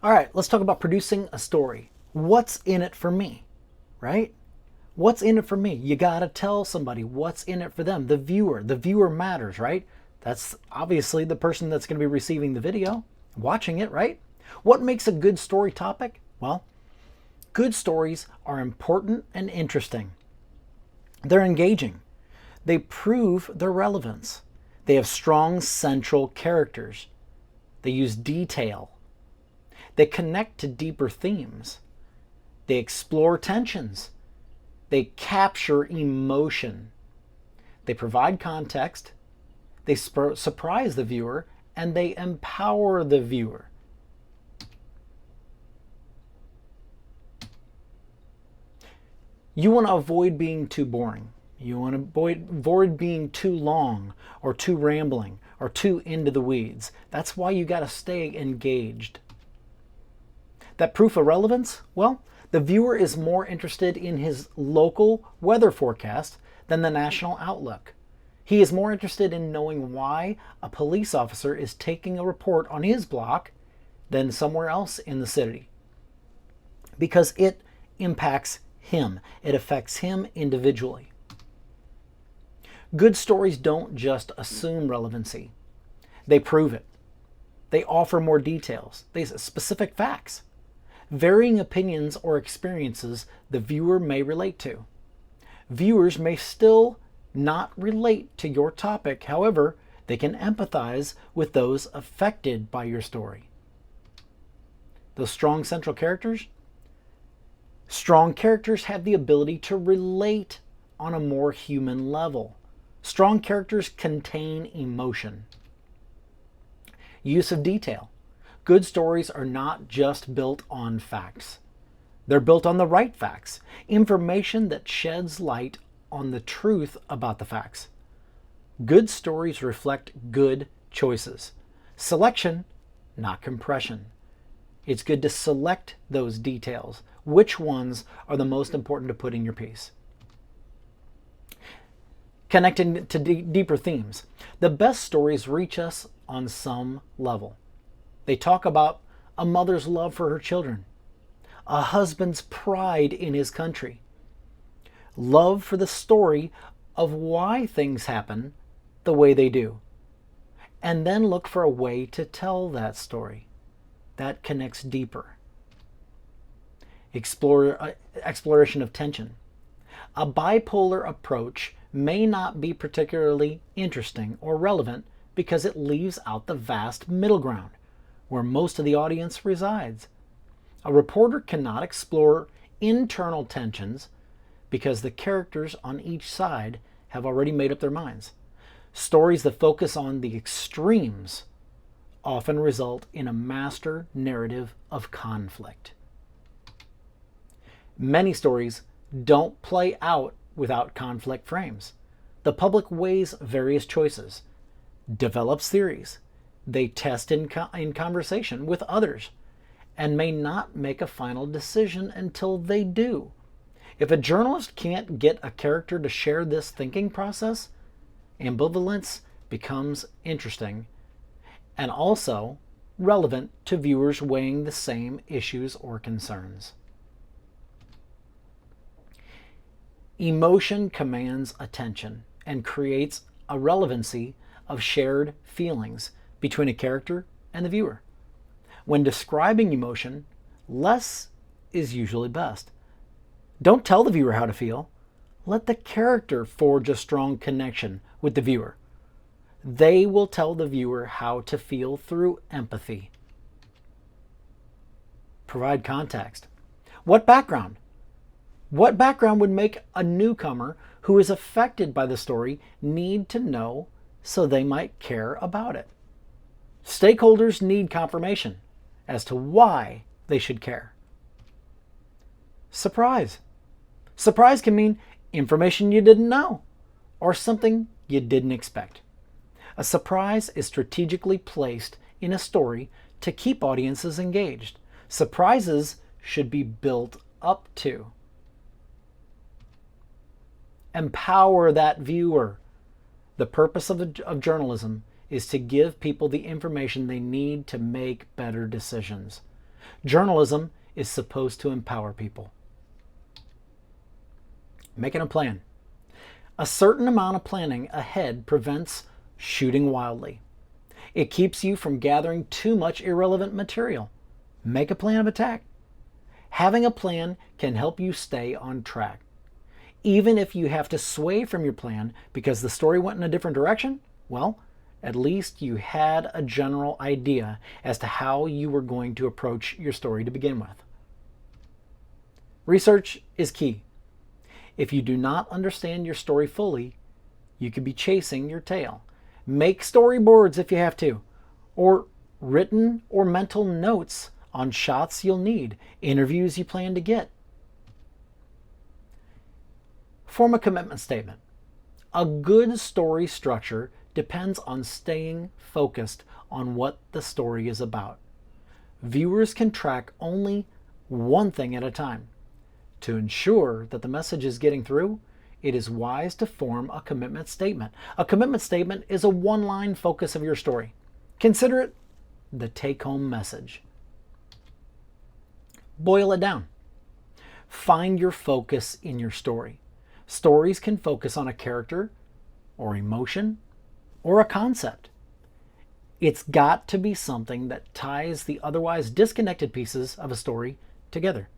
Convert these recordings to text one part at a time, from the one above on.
All right, let's talk about producing a story. What's in it for me, right? What's in it for me? You got to tell somebody what's in it for them. The viewer. The viewer matters, right? That's obviously the person that's going to be receiving the video, watching it, right? What makes a good story topic? Well, good stories are important and interesting. They're engaging. They prove their relevance. They have strong central characters. They use detail. They connect to deeper themes. They explore tensions. They capture emotion. They provide context. They surprise the viewer, and they empower the viewer. You want to avoid being too boring. You want to avoid being too long or too rambling or too into the weeds. That's why you got to stay engaged. That proof of relevance? Well, the viewer is more interested in his local weather forecast than the national outlook. He is more interested in knowing why a police officer is taking a report on his block than somewhere else in the city. Because it impacts him. It affects him individually. Good stories don't just assume relevancy. They prove it. They offer more details. They specific facts. Varying opinions or experiences the viewer may relate to. Viewers may still not relate to your topic, however, they can empathize with those affected by your story. Those strong central characters? Strong characters have the ability to relate on a more human level. Strong characters contain emotion. Use of detail. Good stories are not just built on facts. They're built on the right facts, information that sheds light on the truth about the facts. Good stories reflect good choices. Selection, not compression. It's good to select those details. Which ones are the most important to put in your piece? Connecting to deeper themes. The best stories reach us on some level. They talk about a mother's love for her children, a husband's pride in his country, love for the story of why things happen the way they do, and then look for a way to tell that story that connects deeper. Exploration of tension. A bipolar approach may not be particularly interesting or relevant because it leaves out the vast middle ground where most of the audience resides. A reporter cannot explore internal tensions because the characters on each side have already made up their minds. Stories that focus on the extremes often result in a master narrative of conflict. Many stories don't play out without conflict frames. The public weighs various choices, develops theories. They test in conversation with others and may not make a final decision until they do. If a journalist can't get a character to share this thinking process, ambivalence becomes interesting and also relevant to viewers weighing the same issues or concerns. Emotion commands attention and creates a relevancy of shared feelings between a character and the viewer. When describing emotion, less is usually best. Don't tell the viewer how to feel. Let the character forge a strong connection with the viewer. They will tell the viewer how to feel through empathy. Provide context. What background? What background would make a newcomer who is affected by the story need to know so they might care about it? Stakeholders need confirmation as to why they should care. Surprise. Surprise can mean information you didn't know or something you didn't expect. A surprise is strategically placed in a story to keep audiences engaged. Surprises should be built up to. Empower that viewer. The purpose of journalism is to give people the information they need to make better decisions. Journalism is supposed to empower people. Making a plan. A certain amount of planning ahead prevents shooting wildly. It keeps you from gathering too much irrelevant material. Make a plan of attack. Having a plan can help you stay on track. Even if you have to sway from your plan because the story went in a different direction, well, at least you had a general idea as to how you were going to approach your story to begin with. Research is key. If you do not understand your story fully, you could be chasing your tail. Make storyboards if you have to, or written or mental notes on shots you'll need, interviews you plan to get. Form a commitment statement. A good story structure depends on staying focused on what the story is about. Viewers can track only one thing at a time. To ensure that the message is getting through, it is wise to form a commitment statement. A commitment statement is a one-line focus of your story. Consider it the take-home message. Boil it down. Find your focus in your story. Stories can focus on a character or emotion or a concept. It's got to be something that ties the otherwise disconnected pieces of a story together.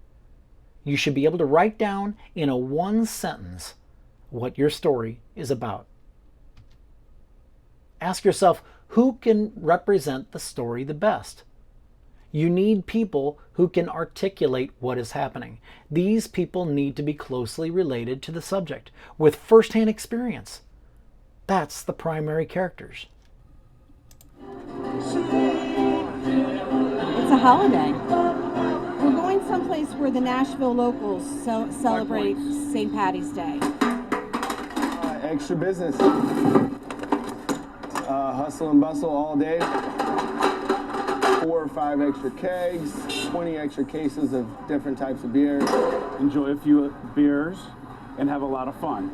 You should be able to write down in a one sentence what your story is about. Ask yourself, who can represent the story the best? You need people who can articulate what is happening. These people need to be closely related to the subject, with first-hand experience. That's the primary characters. It's a holiday. We're going someplace where the Nashville locals celebrate St. Patty's Day. Extra business. Hustle and bustle all day. 4 or 5 extra kegs, 20 extra cases of different types of beer. Enjoy a few beers and have a lot of fun.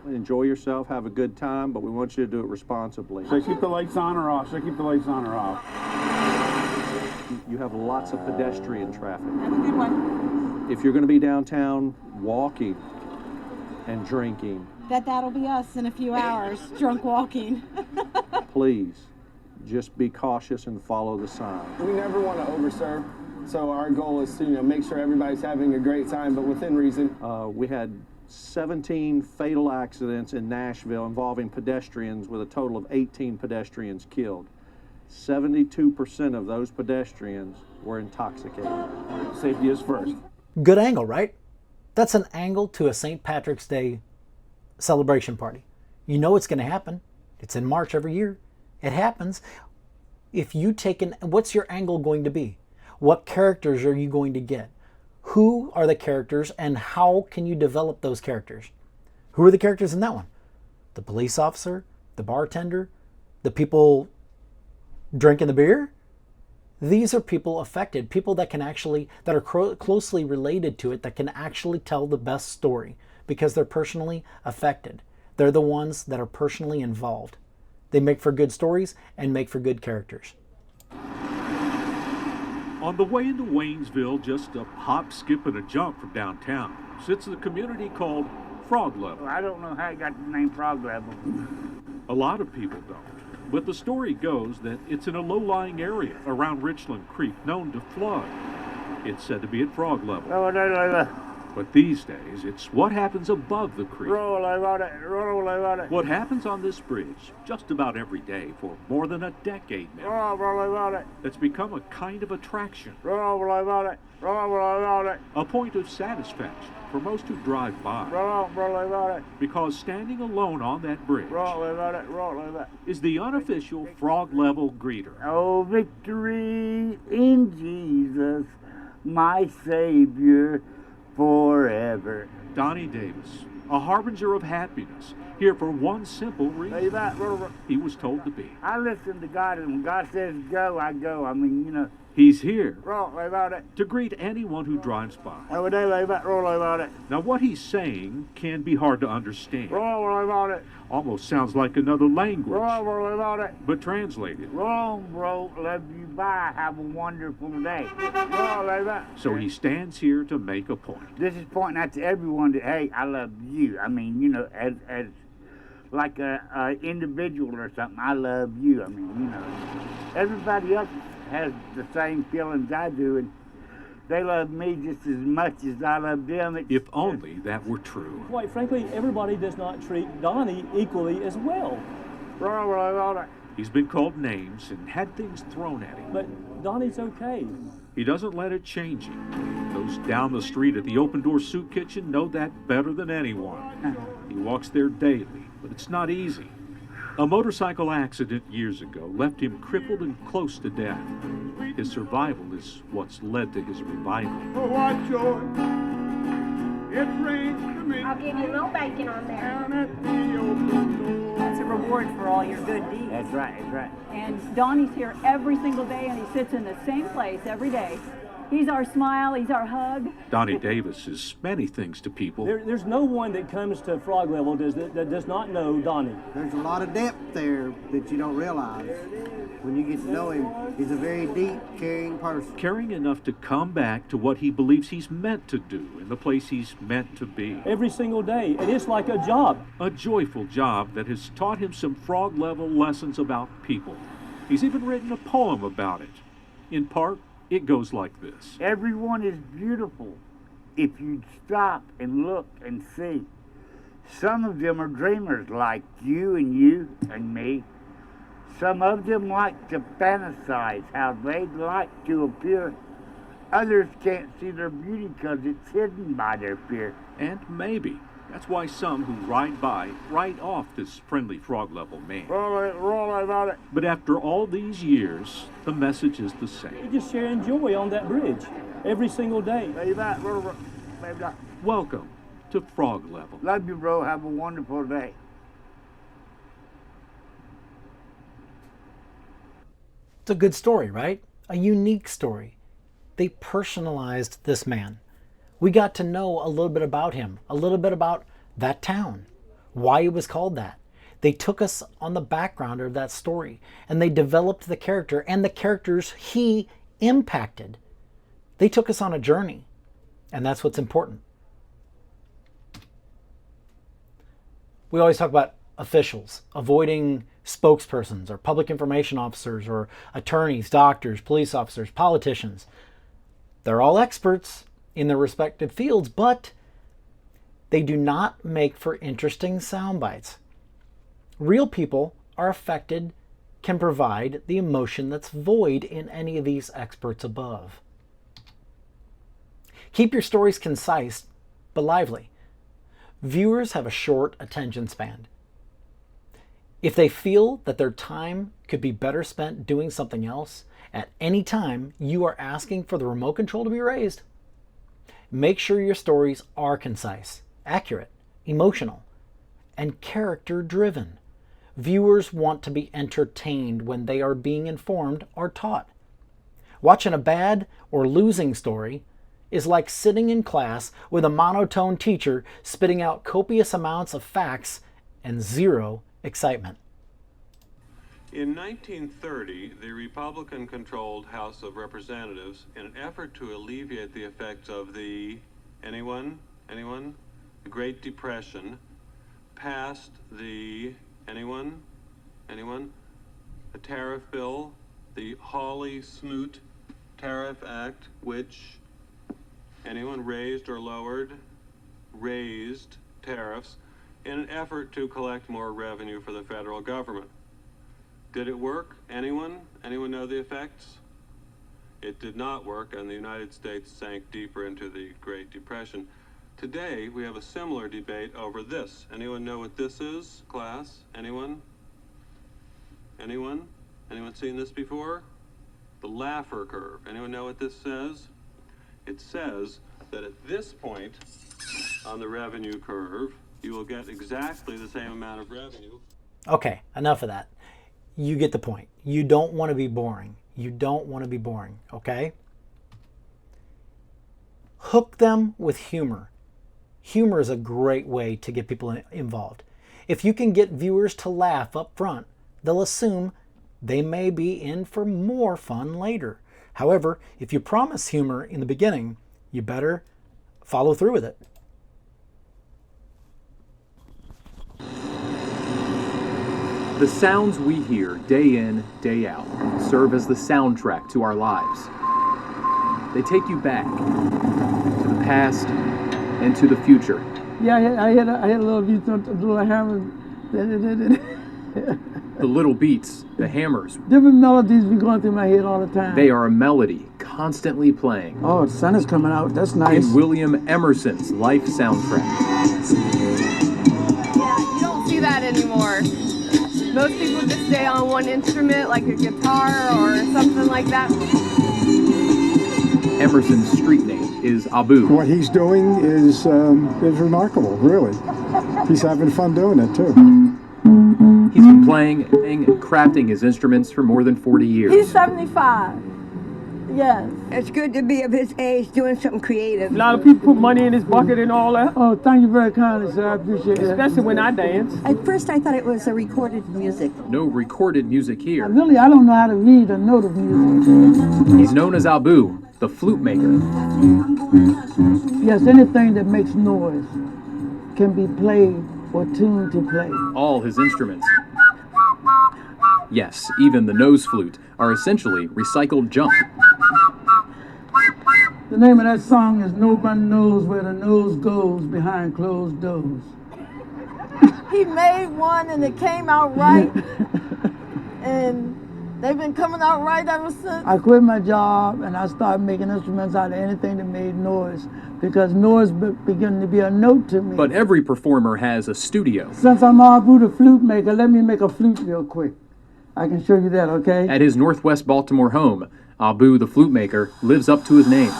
Enjoy yourself, have a good time, but we want you to do it responsibly. Should I keep the lights on or off? Should I keep the lights on or off? You have lots of pedestrian traffic. Have a good one. If you're going to be downtown walking and drinking, That'll be us in a few hours, drunk walking. please just be cautious and follow the signs. We never want to overserve, so our goal is to make sure everybody's having a great time, but within reason. We had 17 fatal accidents in Nashville involving pedestrians, with a total of 18 pedestrians killed. 72% of those pedestrians were intoxicated. Safety is first. Good angle, right? That's an angle to a St. Patrick's Day celebration party. You know it's going to happen. It's in March every year. It happens. If you take what's your angle going to be? What characters are you going to get? Who are the characters and how can you develop those characters? Who are the characters in that one? The police officer, the bartender, the people drinking the beer? These are people affected, people that can actually, that are closely related to it, that can actually tell the best story because they're personally affected. They're the ones that are personally involved. They make for good stories and make for good characters. On the way into Waynesville, just a hop, skip, and a jump from downtown, sits a community called Frog Level. I don't know how I got the name Frog Level. A lot of people don't, but the story goes that it's in a low-lying area around Richland Creek known to flood. It's said to be at Frog Level. But these days, it's what happens above the creek. What happens on this bridge just about every day for more than a decade now. It's become a kind of attraction. A point of satisfaction for most who drive by. Because standing alone on that bridge is the unofficial Frog Level greeter. Oh, victory in Jesus, my Savior, forever. Donnie Davis, a harbinger of happiness, here for one simple reason. He was told to be. I listen to God, and when God says go, I go. I mean, He's here Roll about it. to greet anyone who drives by. Over there, roll about it. Now, what he's saying can be hard to understand. Roll about it. Almost sounds like another language, Roll about it. but translated. Roll, love you, bye. Have a wonderful day. Roll about it. So he stands here to make a point. This is pointing out to everyone that, hey, I love you. I mean, you know, as like a individual or something, I love you. I mean, you know, everybody else has the same feelings I do, and they love me just as much as I love them. If only that were true. Quite frankly, everybody does not treat Donnie equally as well. Roll about it. He's been called names and had things thrown at him. But Donnie's okay. He doesn't let it change him. Those down the street at the open door soup kitchen know that better than anyone. He walks there daily, but it's not easy. A motorcycle accident years ago left him crippled and close to death. His survival is what's led to his revival. Oh, what joy it brings to me. I'll give you a little bacon on there. Down at the open door. That's a reward for all your good deeds. That's right. And Donnie's here every single day, and he sits in the same place every day. He's our smile, he's our hug. Donnie Davis is many things to people. There's no one that comes to frog level that does not know Donnie. There's a lot of depth there that you don't realize. When you get to know him, he's a very deep, caring person. Caring enough to come back to what he believes he's meant to do in the place he's meant to be. Every single day, and it's like a job. A joyful job that has taught him some frog level lessons about people. He's even written a poem about it. In part, it goes like this. Everyone is beautiful if you stop and look and see. Some of them are dreamers like you and me. Some of them like to fantasize how they'd like to appear. Others can't see their beauty because it's hidden by their fear. And maybe that's why some who ride by write off this friendly frog level man. Roll about it. But after all these years, the message is the same. We just share joy on that bridge every single day. Baby, Welcome to frog level. love you, bro. Have a wonderful day. It's a good story, right? A unique story. They personalized this man. We got to know a little bit about him, a little bit about that town, why it was called that. They took us on the background of that story, and they developed the character and the characters he impacted. They took us on a journey, and that's what's important. We always talk about officials, avoiding spokespersons or public information officers or attorneys, doctors, police officers, politicians. They're all experts in their respective fields, but they do not make for interesting sound bites. Real people are affected, can provide the emotion that's void in any of these experts above. Keep your stories concise but lively. Viewers have a short attention span. If they feel that their time could be better spent doing something else, at any time you are asking for the remote control to be raised. Make sure your stories are concise, accurate, emotional, and character-driven. Viewers want to be entertained when they are being informed or taught. Watching a bad or losing story is like sitting in class with a monotone teacher spitting out copious amounts of facts and zero excitement. In 1930, the Republican-controlled House of Representatives, in an effort to alleviate the effects of the, anyone? The Great Depression, passed the, anyone? A tariff bill, the Hawley-Smoot Tariff Act, which, anyone raised or lowered? Raised tariffs in an effort to collect more revenue for the federal government. Did it work? Anyone? Anyone know the effects? It did not work, and the United States sank deeper into the Great Depression. Today, we have a similar debate over this. Anyone know what this is, class? Anyone? Anyone seen this before? The Laffer curve. Anyone know what this says? It says that at this point on the revenue curve, you will get exactly the same amount of revenue. Okay, enough of that. You get the point. You don't want to be boring. You don't want to be boring, okay? Hook them with humor. Humor is a great way to get people involved. If you can get viewers to laugh up front, they'll assume they may be in for more fun later. However, if you promise humor in the beginning, you better follow through with it. The sounds we hear day in, day out serve as the soundtrack to our lives. They take you back to the past and to the future. Yeah, I had a little beat, a little hammer. The little beats, the hammers, Different melodies be going through my head all the time. they are a melody constantly playing Oh, the sun is coming out. That's nice. in William Emerson's life soundtrack. Yeah, you don't see that anymore. Most people just stay on one instrument, like a guitar or something like that. Emerson's street name is Abu. What he's doing is remarkable, really. He's having fun doing it, too. He's been playing and crafting his instruments for more than 40 years. He's 75. Yes. It's good to be of his age doing something creative. A lot of people put money in his bucket and all that. Oh, thank you very kindly, sir. I appreciate it. Especially when I dance. At first I thought it was a recorded music. No recorded music here. Really, I don't know how to read a note of music. He's known as Abu, the flute maker. Yes, anything that makes noise can be played or tuned to play. All his instruments, yes, even the nose flute, are essentially recycled junk. The name of that song is Nobody Knows Where the Nose Goes Behind Closed Doors. He made one and it came out right. And they've been coming out right ever since. I quit my job and I started making instruments out of anything that made noise because noise began to be a note to me. But every performer has a studio. Since I'm Abu the flute maker, let me make a flute real quick. I can show you that, okay? At his Northwest Baltimore home, Abu the flute maker lives up to his name.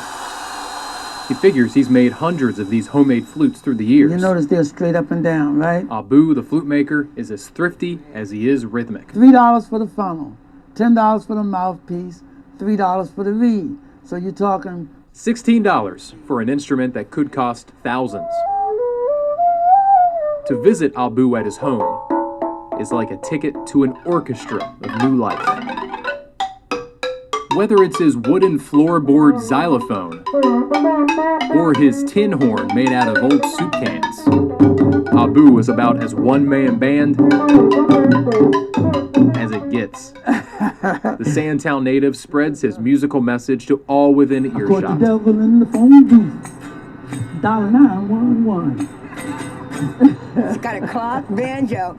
He figures he's made hundreds of these homemade flutes through the years. You notice they're straight up and down, right? Abu the flute maker is as thrifty as he is rhythmic. $3 for the funnel, $10 for the mouthpiece, $3 for the reed. So you're talking $16 for an instrument that could cost thousands. To visit Abu at his home is like a ticket to an orchestra of new life. Whether it's his wooden floorboard xylophone or his tin horn made out of old soup cans, Abu is about as one-man band as it gets. The Sandtown native spreads his musical message to all within I caught earshot. the devil in the phone booth. $911. It's got a clock, banjo.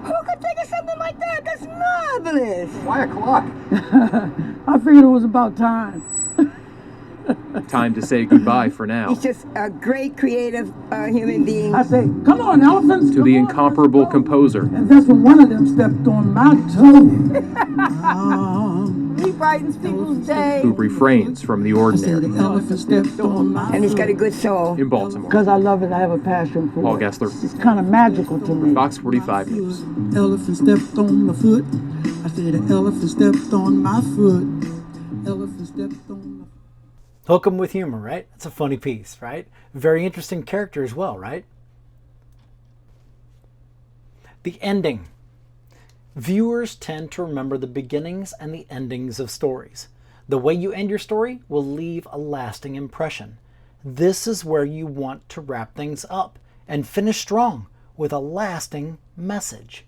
Who could think of something like that? That's marvelous. Why a clock? I figured it was about time. Time to say goodbye for now. He's just a great creative human being. I say, come on, elephants. To the incomparable composer, And that's when one of them stepped on my toe. He brightens people's day. who refrains from the ordinary. The elephant stepped on my And he's got a good soul. In Baltimore, Because I love it, I have a passion for Paul it. Gessler, It's kind of magical to me. Fox 45 News. Elephant stepped on my foot. I said the elephant stepped on my foot. Elephant stepped on my foot. Hook 'em with humor, right? It's a funny piece, right? Very interesting character as well, right? The ending. Viewers tend to remember the beginnings and the endings of stories. The way you end your story will leave a lasting impression. This is where you want to wrap things up and finish strong with a lasting message.